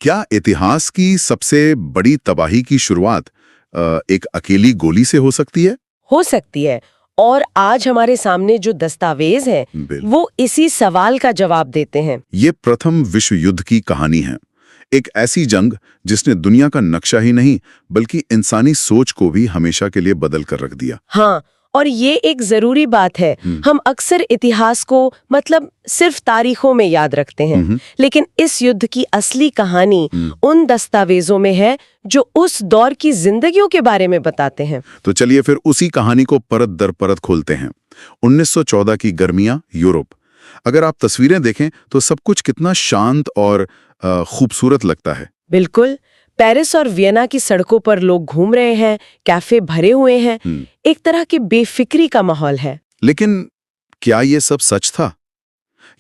क्या इतिहास की सबसे बड़ी तबाही की शुरुआत एक अकेली गोली से हो सकती है? हो सकती है। और आज हमारे सामने जो दस्तावेज हैं, वो इसी सवाल का जवाब देते हैं। ये प्रथम विश्व युद्ध की कहानी है। एक ऐसी जंग जिसने दुनिया का नक्शा ही नहीं बल्कि इंसानी सोच को भी हमेशा के लिए बदल कर रख दिया। हाँ, और ये एक जरूरी बात है। हम अक्सर इतिहास को मतलब सिर्फ तारीखों में याद रखते हैं, लेकिन इस युद्ध की असली कहानी उन दस्तावेजों में है जो उस दौर की जिंदगियों के बारे में बताते हैं। तो चलिए फिर उसी कहानी को परत दर परत खोलते हैं। 1914 की गर्मियां, यूरोप। अगर आप तस्वीरें देखें तो सब कुछ कितना शांत और खूबसूरत लगता है। बिल्कुल, पेरिस और वियना की सड़कों पर लोग घूम रहे हैं, कैफे भरे हुए हैं, एक तरह की बेफिक्री का माहौल है। लेकिन क्या ये सब सच था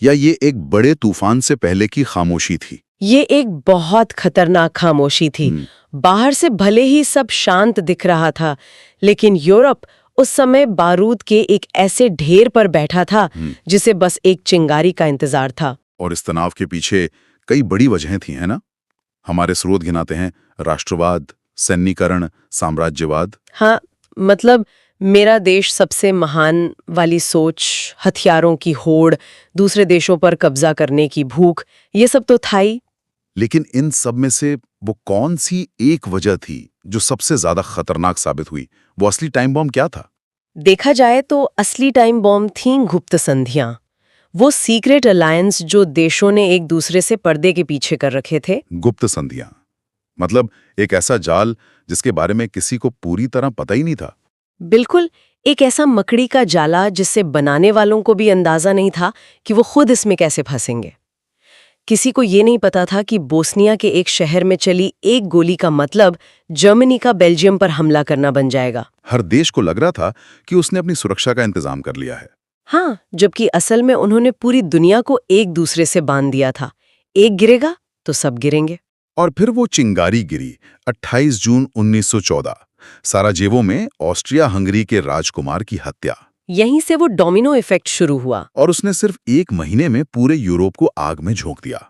या ये एक बड़े तूफान से पहले की खामोशी थी? ये एक बहुत खतरनाक खामोशी थी। बाहर से भले ही सब शांत दिख रहा था, लेकिन यूरोप उस समय बारूद के एक ऐसे ढेर पर बैठा था जिसे बस एक चिंगारी का इंतजार था। और इस तनाव के पीछे कई बड़ी वजहें थी, है ना? हमारे स्रोत गिनाते हैं राष्ट्रवाद, सैन्यीकरण, साम्राज्यवाद। हाँ, मतलब मेरा देश सबसे महान वाली सोच, हथियारों की होड़, दूसरे देशों पर कब्जा करने की भूख, ये सब तो था ही। लेकिन इन सब में से वो कौन सी एक वजह थी जो सबसे ज्यादा खतरनाक साबित हुई? वो असली टाइम बॉम्ब क्या था? देखा जाए तो असली टाइम बॉम्ब थी गुप्त संधियां, वो सीक्रेट अलायंस जो देशों ने एक दूसरे से पर्दे के पीछे कर रखे थे। गुप्त संधियां मतलब एक ऐसा जाल जिसके बारे में किसी को पूरी तरह पता ही नहीं था। बिल्कुल, एक ऐसा मकड़ी का जाला जिससे बनाने वालों को भी अंदाजा नहीं था कि वो खुद इसमें कैसे फंसेंगे। किसी को ये नहीं पता था कि बोस्निया के एक शहर में चली एक गोली का मतलब जर्मनी का बेल्जियम पर हमला करना बन जाएगा। हर देश को लग रहा था कि उसने अपनी सुरक्षा का इंतजाम कर लिया है। हाँ, जबकि असल में उन्होंने पूरी दुनिया को एक दूसरे से बांध दिया था। एक गिरेगा तो सब गिरेंगे। और फिर वो चिंगारी गिरी 28 जून 1914, साराजेवो में ऑस्ट्रिया हंगरी के राजकुमार की हत्या। यहीं से वो डोमिनो इफेक्ट शुरू हुआ। और उसने सिर्फ एक महीने में पूरे यूरोप को आग में झोंक दिया।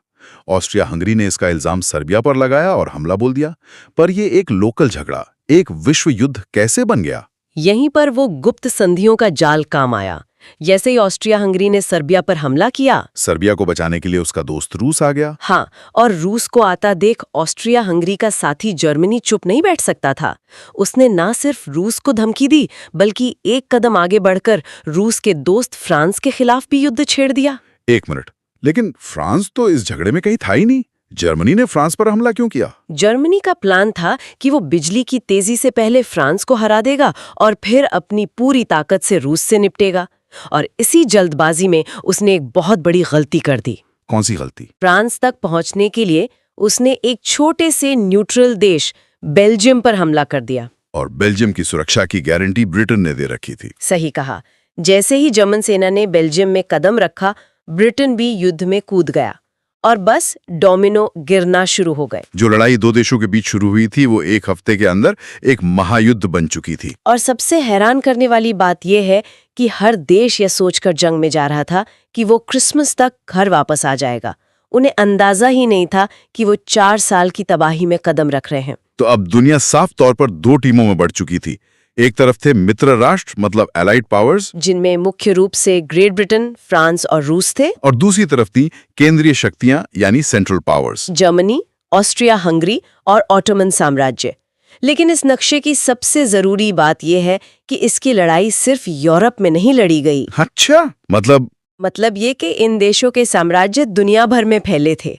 ऑस्ट्रिया हंगरी ने इसका इल्जाम सर्बिया पर लगाया और हमला बोल दिया। पर ये एक लोकल झगड़ा एक विश्व युद्ध कैसे बन गया? यहीं पर वो गुप्त संधियों का जाल काम आया। जैसे ही ऑस्ट्रिया हंगरी ने सर्बिया पर हमला किया, सर्बिया को बचाने के लिए उसका दोस्त रूस आ गया। हाँ, और रूस को आता देख ऑस्ट्रिया हंगरी का साथी जर्मनी चुप नहीं बैठ सकता था। उसने ना सिर्फ रूस को धमकी दी, बल्कि एक कदम आगे बढ़कर रूस के दोस्त फ्रांस के खिलाफ भी युद्ध छेड़ दिया। एक मिनट, लेकिन फ्रांस तो इस झगड़े में कहीं था ही नहीं। जर्मनी ने फ्रांस पर हमला क्यों किया? जर्मनी का प्लान था कि वो बिजली की तेजी से पहले फ्रांस को हरा देगा और फिर अपनी पूरी ताकत से रूस से निपटेगा। और इसी जल्दबाजी में उसने एक बहुत बड़ी गलती कर दी। कौन सी गलती? फ्रांस तक पहुंचने के लिए उसने एक छोटे से न्यूट्रल देश बेल्जियम पर हमला कर दिया। और बेल्जियम की सुरक्षा की गारंटी ब्रिटेन ने दे रखी थी। सही कहा। जैसे ही जर्मन सेना ने बेल्जियम में कदम रखा, ब्रिटेन भी युद्ध में कूद गया और बस डोमिनो गिरना शुरू हो गए। जो लड़ाई दो देशों के बीच शुरू हुई थी वो एक हफ्ते के अंदर एक महायुद्ध बन चुकी थी। और सबसे हैरान करने वाली बात यह है कि हर देश यह सोचकर जंग में जा रहा था कि वो क्रिसमस तक घर वापस आ जाएगा। उन्हें अंदाजा ही नहीं था कि वो 4 साल की तबाही में कदम रख रहे हैं। तो अब दुनिया साफ तौर पर दो टीमों में बढ़ चुकी थी। एक तरफ थे मित्र राष्ट्र मतलब एलाइड पावर्स, जिनमें मुख्य रूप से ग्रेट ब्रिटेन, फ्रांस और रूस थे। और दूसरी तरफ थी केंद्रीय शक्तियां यानी central powers, Germany, Austria Hungary और ऑटोमन साम्राज्य। लेकिन इस नक्शे की सबसे जरूरी बात यह है कि इसकी लड़ाई सिर्फ यूरोप में नहीं लड़ी गई। अच्छा, मतलब ये कि इन देशों के साम्राज्य दुनिया भर में फैले थे,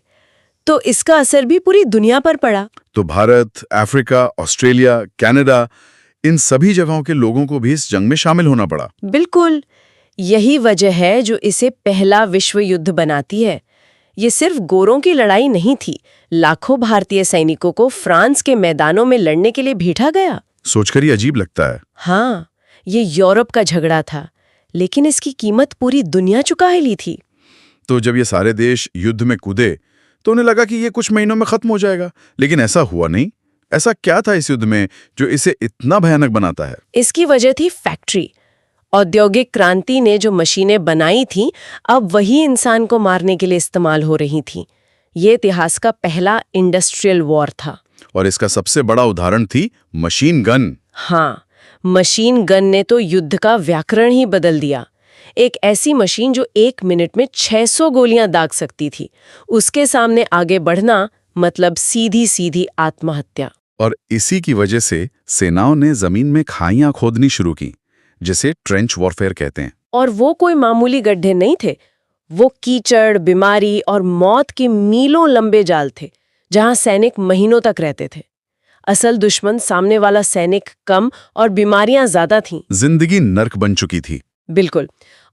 तो इसका असर भी पूरी दुनिया पर पड़ा। तो भारत, अफ्रीका, ऑस्ट्रेलिया, कनाडा, इन सभी जगहों के लोगों को भी इस जंग में शामिल होना पड़ा। बिल्कुल, यही वजह है जो इसे पहला विश्व युद्ध बनाती है। ये सिर्फ गोरों की लड़ाई नहीं थी, लाखों भारतीय सैनिकों को फ्रांस के मैदानों में लड़ने के लिए भेजा गया। सोचकर ही अजीब लगता है। हाँ, ये यूरोप का झगड़ा था, लेकिन इसकी कीमत पूरी दुनिया चुका ली थी। तो जब ये सारे देश युद्ध में कूदे तो उन्हें लगा कि ये कुछ महीनों में खत्म हो जाएगा, लेकिन ऐसा हुआ नहीं। ऐसा क्या था इस युद्ध में जो इसे इतना भयानक बनाता है? इसकी वजह थी फैक्ट्री। औद्योगिक क्रांति ने जो मशीनें बनाई थीं, अब वही इंसान को मारने के लिए इस्तेमाल हो रही थीं। ये इतिहास का पहला इंडस्ट्रियल वॉर था। और इसका सबसे बड़ा उदाहरण थी मशीन गन। हाँ, मशीन गन ने तो युद्ध का व्याकरण ही बदल दिया। एक ऐसी मशीन जो 1 मिनट में 600 गोलियां दाग सकती थी, उसके सामने आगे बढ़ना मतलब सीधी सीधी आत्महत्या। और इसी की वजह से सेनाओं ने जमीन में खाइयां खोदनी शुरू की, जिसे ट्रेंच वॉरफेयर कहते हैं। और वो कोई मामूली गड्ढे नहीं थे, वो कीचड़, बीमारी और मौत के मीलों लंबे जाल थे, जहां सैनिक महीनों तक रहते थे। असल दुश्मन सामने वाला सैनिक कम और बीमारियां ज्यादा थीं। जिंदगी नर्क बन चुकी थी। बिल्कुल।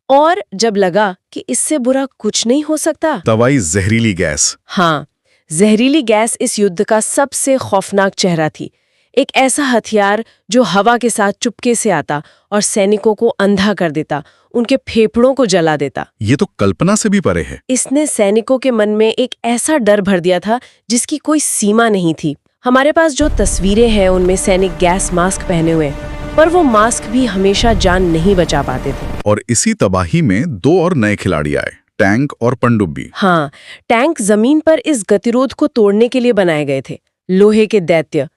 और जब लगा कि इससे बुरा कुछ नहीं हो सकता, तब आई जहरीली गैस। हाँ, जहरीली गैस इस युद्ध का सबसे खौफनाक चेहरा थी। एक ऐसा हथियार जो हवा के साथ चुपके से आता और सैनिकों को अंधा कर देता, उनके फेफड़ों को जला देता। ये तो कल्पना से भी परे है। इसने सैनिकों के मन में एक ऐसा डर भर दिया था जिसकी कोई सीमा नहीं थी। हमारे पास जो तस्वीरें हैं उनमें सैनिक गैस मास्क पहने हुए, पर वो मास्क भी हमेशा जान नहीं बचा पाते थे। और इसी तबाही में 2 और नए खिलाड़ी आए, टैंक और पनडुब्बी। हाँ, टैंक जमीन पर इस गतिरोध को तोड़ने के लिए बनाए गए थे, लोहे के दैत्य।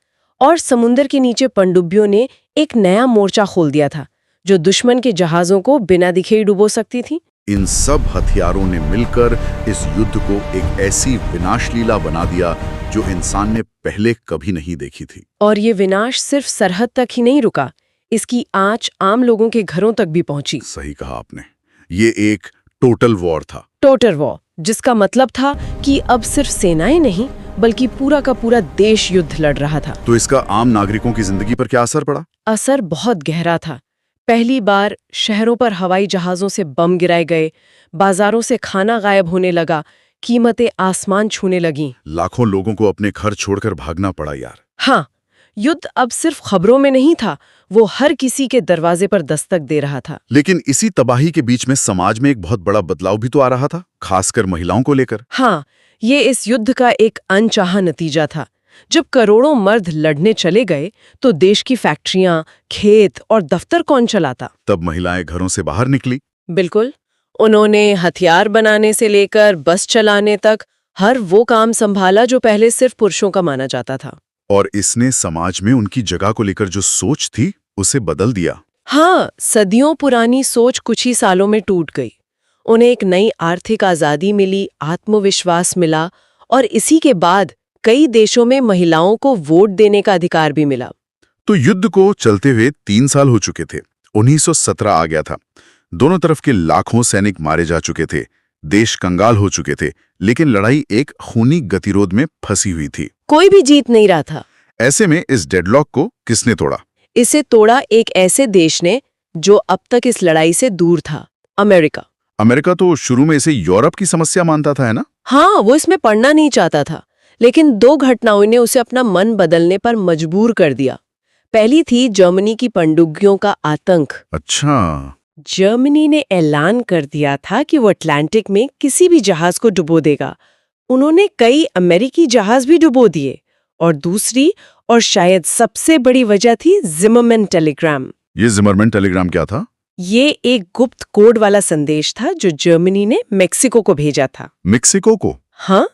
और समुद्र के नीचे पनडुब्बियों ने एक नया मोर्चा खोल दिया था, जो दुश्मन के जहाजों को बिना दिखे ही डुबो सकती थी। इन सब हथियारों ने मिलकर इस युद्ध को एक ऐसी विनाशलीला बना दिया जो इंसान ने पहले कभी नहीं देखी थी। और ये विनाश सिर्फ सरहद तक ही नहीं रुका, इसकी आंच आम लोगों के घरों तक भी पहुंची। सही कहा आपने, ये एक टोटल वॉर था। टोटल वॉर, जिसका मतलब था कि अब सिर्फ सेनाएं नहीं बल्कि पूरा का पूरा देश युद्ध लड़ रहा था। तो इसका आम नागरिकों की जिंदगी पर क्या असर पड़ा? असर बहुत गहरा था। पहली बार शहरों पर हवाई जहाजों से बम गिराए गए, बाजारों से खाना गायब होने लगा, कीमतें आसमान छूने लगीं। लाखों लोगों को अपने घर छोड़कर भागना पड़ा यार। हाँ, युद्ध अब सिर्फ खबरों में नहीं था, वो हर किसी के दरवाजे पर दस्तक दे रहा था। लेकिन इसी तबाही के बीच में समाज में एक बहुत बड़ा बदलाव भी तो आ रहा था, खासकर महिलाओं को लेकर। हाँ, ये इस युद्ध का एक अनचाहा नतीजा था। जब करोड़ों मर्द लड़ने चले गए तो देश की फैक्ट्रियां, खेत और दफ्तर कौन चलाता? तब महिलाएं घरों से बाहर निकली। बिल्कुल, उन्होंने हथियार बनाने से लेकर बस चलाने तक हर वो काम संभाला जो पहले सिर्फ पुरुषों का माना जाता था। और इसने समाज में उनकी जगह को लेकर जो सोच थी उसे बदल दिया। हाँ, सदियों पुरानी सोच कुछ ही सालों में टूट गई। उन्हें एक नई आर्थिक आजादी मिली, आत्मविश्वास मिला और इसी के बाद कई देशों में महिलाओं को वोट देने का अधिकार भी मिला। तो युद्ध को चलते हुए 3 साल हो चुके थे। 1917 आ गया था। दोनों तरफ के लाखों सैनिक मारे जा चुके थे, देश कंगाल हो चुके थे, लेकिन लड़ाई एक खूनी गतिरोध में फंसी हुई थी। कोई भी जीत नहीं रहा था। ऐसे में इस डेडलॉक को किसने तोड़ा? इसे तोड़ा एक ऐसे देश ने जो अब तक इस लड़ाई से दूर था, अमेरिका। अमेरिका तो शुरू में इसे यूरोप की समस्या मानता था, है ना? हाँ, वो इसमें पड़ना नहीं चाहता था, लेकिन 2 घटनाओं ने उसे अपना मन बदलने पर मजबूर कर दिया। पहली थी जर्मनी की पनडुब्बियों का आतंक। अच्छा। जर्मनी ने ऐलान कर दिया था कि वो अटलांटिक में किसी भी जहाज को डुबो देगा। उन्होंने कई अमेरिकी जहाज भी डुबो दिए। और दूसरी और शायद सबसे बड़ी वजह थी जिमरमैन टेलीग्राम। ये जिमरमैन टेलीग्राम क्या था? ये एक गुप्त कोड वाला संदेश था जो जर्मनी ने मेक्सिको को भेजा था। मेक्सिको को? हाँ,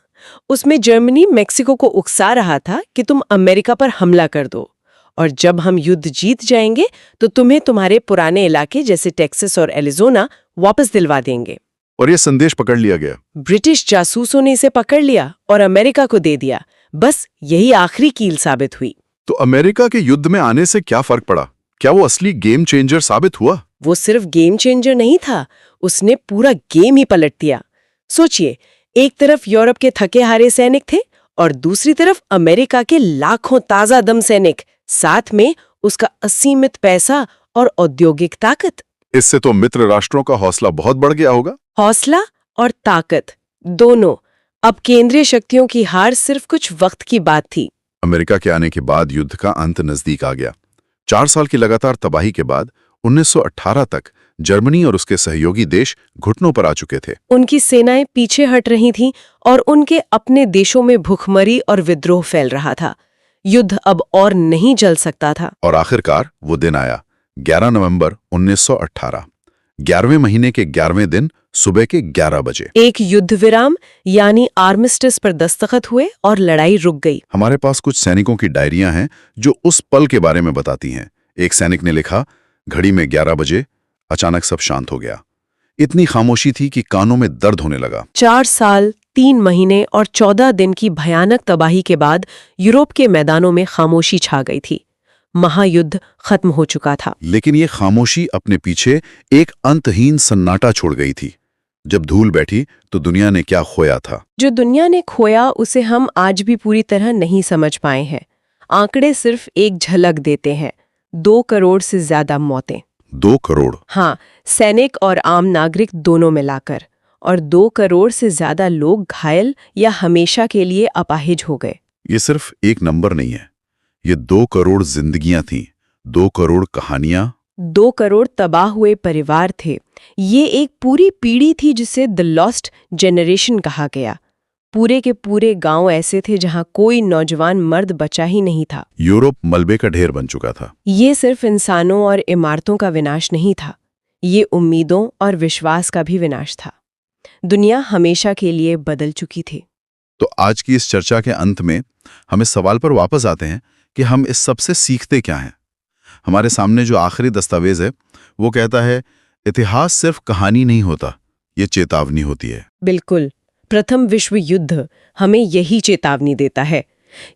उसमें जर्मनी मेक्सिको को उकसा रहा था कि तुम अमेरिका पर हमला कर दो और जब हम युद्ध जीत जाएंगे तो तुम्हें तुम्हारे पुराने इलाके जैसे टेक्सास और एरिज़ोना वापस दिलवा देंगे। और ये संदेश पकड़ लिया गया। ब्रिटिश जासूसों ने इसे पकड़ लिया और अमेरिका को दे दिया। बस यही आखिरी कील साबित हुई। तो अमेरिका के युद्ध में आने से क्या फर्क पड़ा? क्या वो असली गेम चेंजर साबित हुआ? वो सिर्फ गेम चेंजर नहीं था, उसने पूरा गेम ही पलट दिया। सोचिए, एक तरफ यूरोप के थके हारे सैनिक थे और दूसरी तरफ अमेरिका के लाखों ताजा दम सैनिक, साथ में उसका असीमित पैसा और औद्योगिक ताकत। इससे तो मित्र राष्ट्रों का हौसला बहुत बढ़ गया होगा। हौसला और ताकत दोनों। अब केंद्रीय शक्तियों की हार सिर्फ कुछ वक्त की बात थी। अमेरिका के आने के बाद युद्ध का अंत नजदीक आ गया। 4 साल की लगातार तबाही के बाद 1918 तक जर्मनी और उसके सहयोगी देश घुटनों पर आ चुके थे। उनकी सेनाएं पीछे हट रही थीं और उनके अपने देशों में भुखमरी और विद्रोह फैल रहा था। युद्ध अब और नहीं चल सकता था। और आखिरकार वो दिन आया, 11 नवंबर 1918। 11वें महीने के 11वें दिन सुबह के 11 बजे। एक युद्ध विराम यानी आर्मिस्टिस पर दस्तखत हुए और लड़ाई रुक गई। हमारे पास कुछ सैनिकों की डायरियां हैं जो उस पल के बारे में बताती हैं। एक सैनिक ने लिखा, घड़ी में 11 बजे अचानक सब शांत हो गया। इतनी खामोशी थी कि कानों में दर्द होने लगा। 4 साल 3 महीने और 14 दिन की भयानक तबाही के बाद यूरोप के मैदानों में खामोशी छा गई थी। महायुद्ध खत्म हो चुका था। लेकिन ये खामोशी अपने पीछे एक अंतहीन सन्नाटा छोड़ गई थी। जब धूल बैठी तो दुनिया ने क्या खोया था। जो दुनिया ने खोया उसे हम आज भी पूरी तरह नहीं समझ पाए हैं। आंकड़े सिर्फ एक झलक देते हैं। 2 करोड़ से ज्यादा मौतें। 2 करोड़? हाँ, सैनिक और आम नागरिक दोनों मिलाकर। और 2 करोड़ से ज्यादा लोग घायल या हमेशा के लिए अपाहिज हो गए। ये सिर्फ एक नंबर नहीं है, ये 2 करोड़ जिंदगियां थीं, 2 करोड़ कहानियां, 2 करोड़ तबाह हुए परिवार थे। ये एक पूरी पीढ़ी थी जिसे द लॉस्ट जनरेशन कहा गया। पूरे के पूरे गांव ऐसे थे जहां कोई नौजवान मर्द बचा ही नहीं था। यूरोप मलबे का ढेर बन चुका था। ये सिर्फ इंसानों और इमारतों का विनाश नहीं था, ये उम्मीदों और विश्वास का भी विनाश था। दुनिया हमेशा के लिए बदल चुकी थी। तो आज की इस चर्चा के अंत में हम इस सवाल पर वापस आते हैं कि हम इस सबसे सीखते क्या हैं। हमारे सामने जो आखिरी दस्तावेज है वो कहता है, इतिहास सिर्फ कहानी नहीं होता, ये चेतावनी होती है। बिल्कुल, प्रथम विश्व युद्ध हमें यही चेतावनी देता है।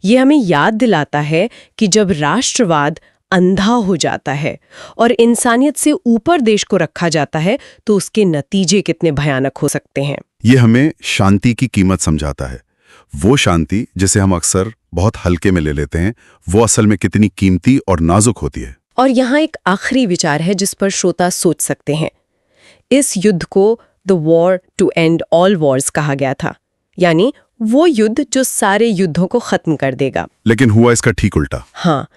ये हमें याद दिलाता है कि जब राष्ट्रवाद अंधा हो जाता है और इंसानियत से ऊपर देश को रखा जाता है तो उसके नतीजे कितने भयानक हो सकते हैं। ये हमें शांति की कीमत समझाता है। वो शांति जिसे हम अक्सर बहुत हल्के में ले लेते हैं, वो असल में कितनी कीमती और नाजुक होती है। और यहाँ एक आखिरी विचार है जिस पर श्रोता सोच सकते हैं। इस युद्ध को the war to end all wars कहा गया था, यानी वो युद्ध जो सारे युद्धों को खत्म कर देगा। लेकिन हुआ इसका ठीक उल्टा। हाँ,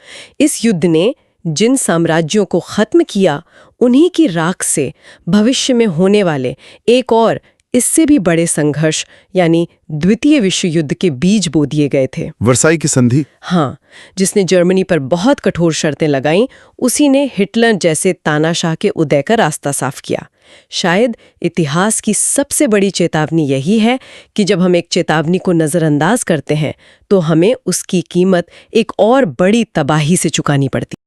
इस युद्ध ने जिन साम्राज्यों को खत्म किया, उन्हीं की राख से भविष्य में होने वाले एक और इससे भी बड़े संघर्ष यानी द्वितीय विश्व युद्ध के बीज बो दिए गए थे। वर्साई की संधि? हाँ, जिसने जर्मनी पर बहुत कठोर शर्तें लगाईं, उसी ने हिटलर जैसे तानाशाह के उदय का रास्ता साफ किया। शायद इतिहास की सबसे बड़ी चेतावनी यही है कि जब हम एक चेतावनी को नजरअंदाज करते हैं तो हमें उसकी कीमत एक और बड़ी तबाही से चुकानी पड़ती है।